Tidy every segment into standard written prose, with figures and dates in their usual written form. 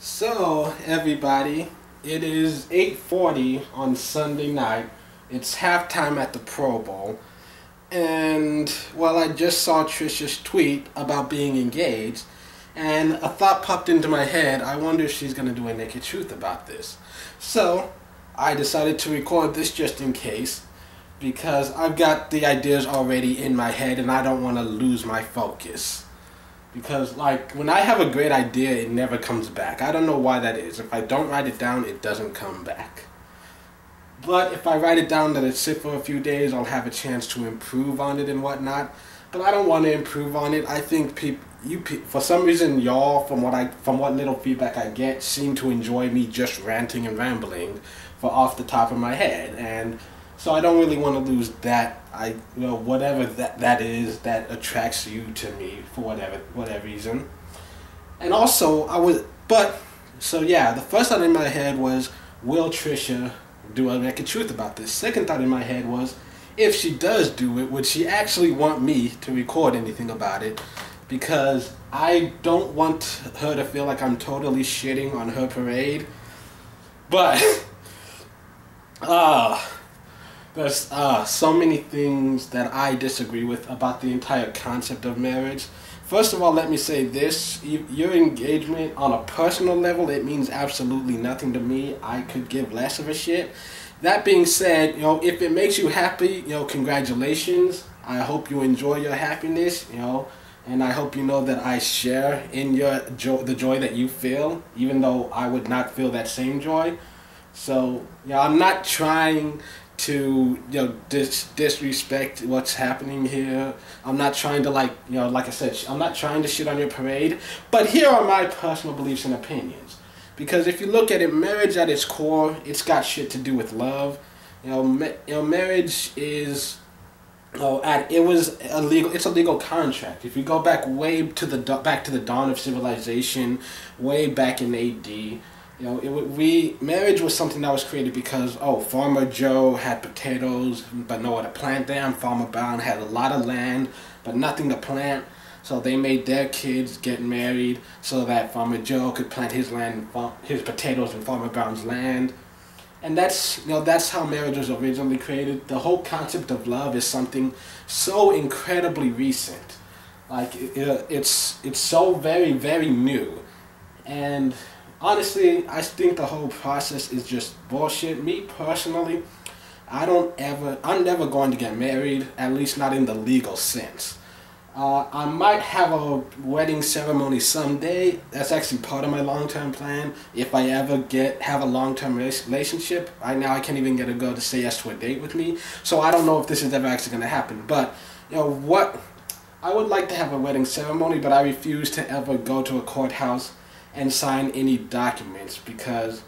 So, everybody, it is 8:40 on Sunday night. It's halftime at the Pro Bowl. And, well, I just saw Trisha's tweet about being engaged. And a thought popped into my head. I wonder if she's going to do a naked truth about this. So, I decided to record this just in case. Because I've got the ideas already in my head and I don't want to lose my focus. Because, like, when I have a great idea, it never comes back. I don't know why that is. If I don't write it down, it doesn't come back. But if I write it down, let it sit for a few days, I'll have a chance to improve on it and whatnot. But I don't want to improve on it. I think for some reason, y'all, from what little feedback I get, seem to enjoy me just ranting and rambling for off the top of my head. And so I don't really want to lose that. Whatever that is that attracts you to me for whatever reason. And also the first thought in my head was, will Trisha do a naked truth about this? Second thought in my head was, if she does do it, would she actually want me to record anything about it? Because I don't want her to feel like I'm totally shitting on her parade. But there's so many things that I disagree with about the entire concept of marriage. First of all, let me say this. Your engagement on a personal level, it means absolutely nothing to me. I could give less of a shit. That being said, if it makes you happy, congratulations. I hope you enjoy your happiness, and I hope you know that I share in the joy that you feel, even though I would not feel that same joy. So, I'm not trying to disrespect what's happening here. I'm not trying to like I said, I'm not trying to shit on your parade, but here are my personal beliefs and opinions. Because if you look at it, marriage at its core, it's got shit to do with love. Marriage is it's a legal contract. If you go back back to the dawn of civilization, way back in AD, marriage was something that was created because, Farmer Joe had potatoes but nowhere to plant them. Farmer Brown had a lot of land but nothing to plant. So they made their kids get married so that Farmer Joe could plant his potatoes in Farmer Brown's land. And that's how marriage was originally created. The whole concept of love is something so incredibly recent. Like, it's so very, very new. And honestly, I think the whole process is just bullshit. Me personally, I'm never going to get married, at least not in the legal sense. I might have a wedding ceremony someday. That's actually part of my long-term plan. If I ever have a long-term relationship, right now I can't even get a girl to say yes to a date with me. So I don't know if this is ever actually going to happen. But, I would like to have a wedding ceremony, but I refuse to ever go to a courthouse and sign any documents because,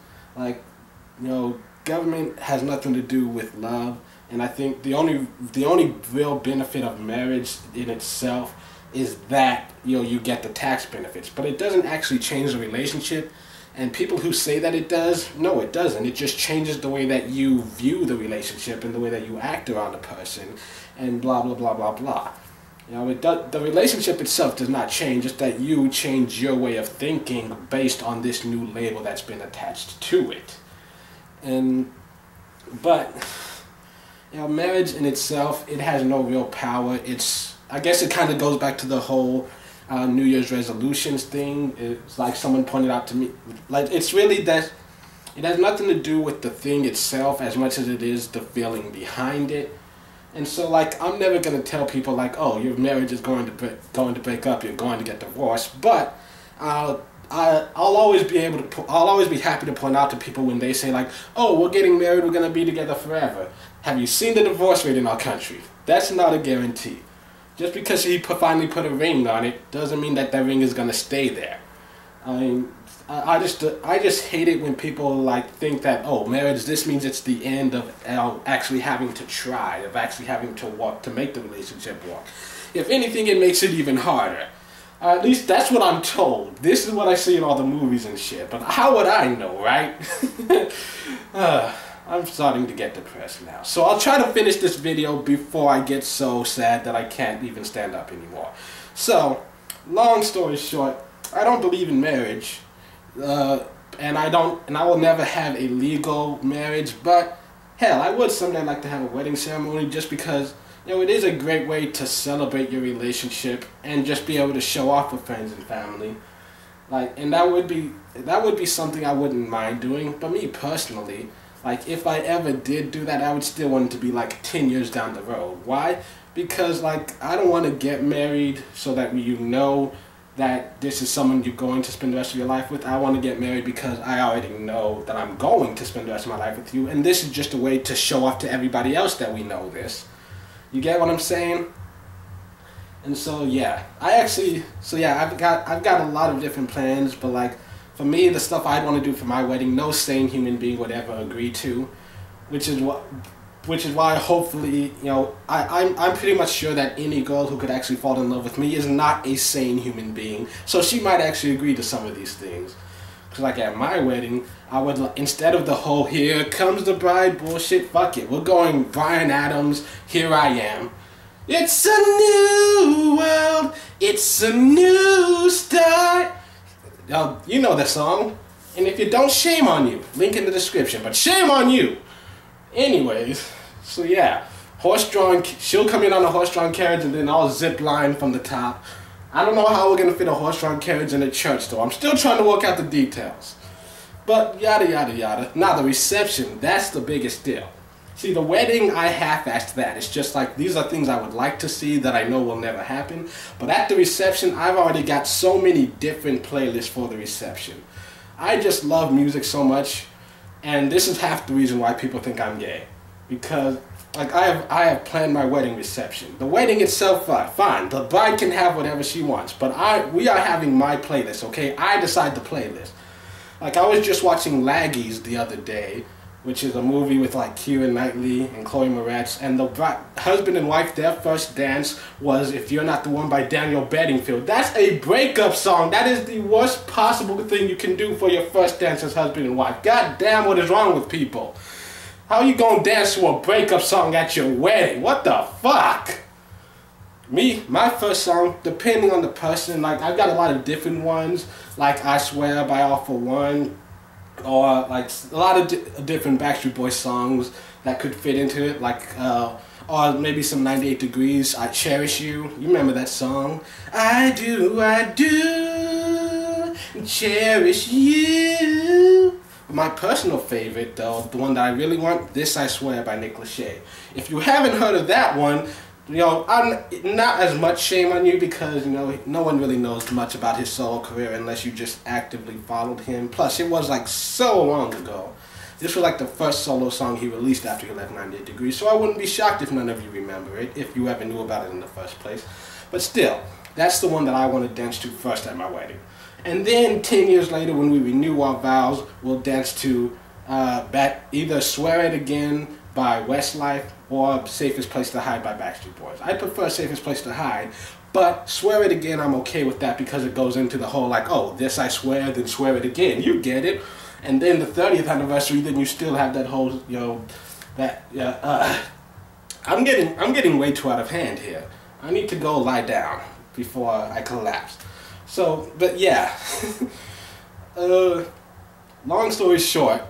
government has nothing to do with love. And I think the only real benefit of marriage in itself is that you get the tax benefits, but it doesn't actually change the relationship. And people who say that it does, no, it doesn't. It just changes the way that you view the relationship and the way that you act around a person, and blah blah blah blah blah. The relationship itself does not change, just that you change your way of thinking based on this new label that's been attached to it. Marriage in itself, it has no real power. I guess it kind of goes back to the whole New Year's resolutions thing. It's like someone pointed out to me, it's really that it has nothing to do with the thing itself as much as it is the feeling behind it. And so, I'm never going to tell people, your marriage is going to break up, you're going to get divorced. But I'll always be happy to point out to people when they say, we're getting married, we're going to be together forever. Have you seen the divorce rate in our country? That's not a guarantee. Just because he finally put a ring on it doesn't mean that ring is going to stay there. I just hate it when people think that, marriage, this means it's the end of actually having to try, of actually having to work to make the relationship work. If anything, it makes it even harder. At least that's what I'm told. This is what I see in all the movies and shit. But how would I know, right? I'm starting to get depressed now. So I'll try to finish this video before I get so sad that I can't even stand up anymore. So, long story short, I don't believe in marriage. and I will never have a legal marriage, but hell, I would someday like to have a wedding ceremony just because, it is a great way to celebrate your relationship and just be able to show off with friends and family. And that would be something I wouldn't mind doing. But me personally, if I ever did do that, I would still want it to be 10 years down the road. Why? Because I don't want to get married so that that this is someone you're going to spend the rest of your life with. I want to get married because I already know that I'm going to spend the rest of my life with you, and this is just a way to show off to everybody else that we know this. You get what I'm saying? And so yeah, I've got a lot of different plans, but for me, the stuff I'd want to do for my wedding, no sane human being would ever agree to, which is why hopefully, I'm pretty much sure that any girl who could actually fall in love with me is not a sane human being. So she might actually agree to some of these things. Because at my wedding, I would, instead of the whole "here comes the bride" bullshit, fuck it. We're going Bryan Adams, "Here I Am." It's a new world, it's a new start. You know that song. And if you don't, shame on you. Link in the description, but shame on you. Anyways, so yeah, horse-drawn, she'll come in on a horse-drawn carriage and then I'll zip line from the top. I don't know how we're going to fit a horse-drawn carriage in a church though. I'm still trying to work out the details. But yada yada yada. Now the reception, that's the biggest deal. See, the wedding, I half-assed that. It's just these are things I would like to see that I know will never happen. But at the reception, I've already got so many different playlists for the reception. I just love music so much. And this is half the reason why people think I'm gay. Because, I have planned my wedding reception. The wedding itself, fine. The bride can have whatever she wants. But we are having my playlist, okay? I decide the playlist. I was just watching Laggies the other day, which is a movie with Keira Knightley and Chloe Moretz, and the husband and wife, their first dance was "If You're Not the One" by Daniel Bedingfield. That's a breakup song. That is the worst possible thing you can do for your first dance as husband and wife. God damn, what is wrong with people? How you gonna dance to a breakup song at your wedding? What the fuck? My first song, depending on the person, I've got a lot of different ones, "I Swear" by All For One, or a lot of different Backstreet Boys songs that could fit into it, or maybe some 98 Degrees, I Cherish You. You remember that song? I do, cherish you. My personal favorite though, the one that I really want, "This I Swear" by Lachey. If you haven't heard of that one, I'm not as much shame on you because, no one really knows much about his solo career unless you just actively followed him. Plus, it was so long ago. This was the first solo song he released after he left 98 Degrees, so I wouldn't be shocked if none of you remember it, if you ever knew about it in the first place. But still, that's the one that I want to dance to first at my wedding. And then 10 years later, when we renew our vows, we'll dance to either "Swear It Again" by Westlife or "Safest Place to Hide" by Backstreet Boys. I prefer "Safest Place to Hide," but "Swear It Again" I'm okay with that because it goes into the whole oh, this I swear, then swear it again. You get it. And then the 30th anniversary, then you still have that whole, I'm getting way too out of hand here. I need to go lie down before I collapse. So, but yeah. Long story short,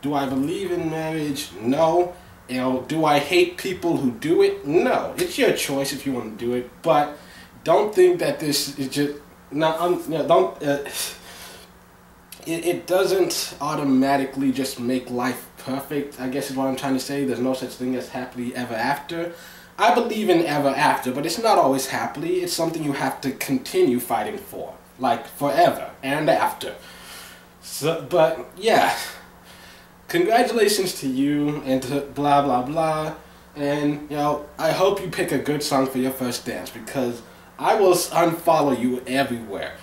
do I believe in marriage? No. Do I hate people who do it? No. It's your choice if you want to do it, but don't think that this is just it doesn't automatically just make life perfect, I guess is what I'm trying to say. There's no such thing as happily ever after. I believe in ever after, but it's not always happily. It's something you have to continue fighting for, forever and after. So, but yeah. Congratulations to you and to blah blah blah, and I hope you pick a good song for your first dance because I will unfollow you everywhere.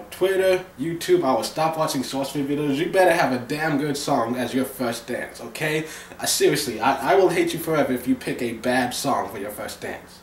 Twitter, YouTube, I will stop watching source videos. You better have a damn good song as your first dance, okay? Seriously, I will hate you forever if you pick a bad song for your first dance.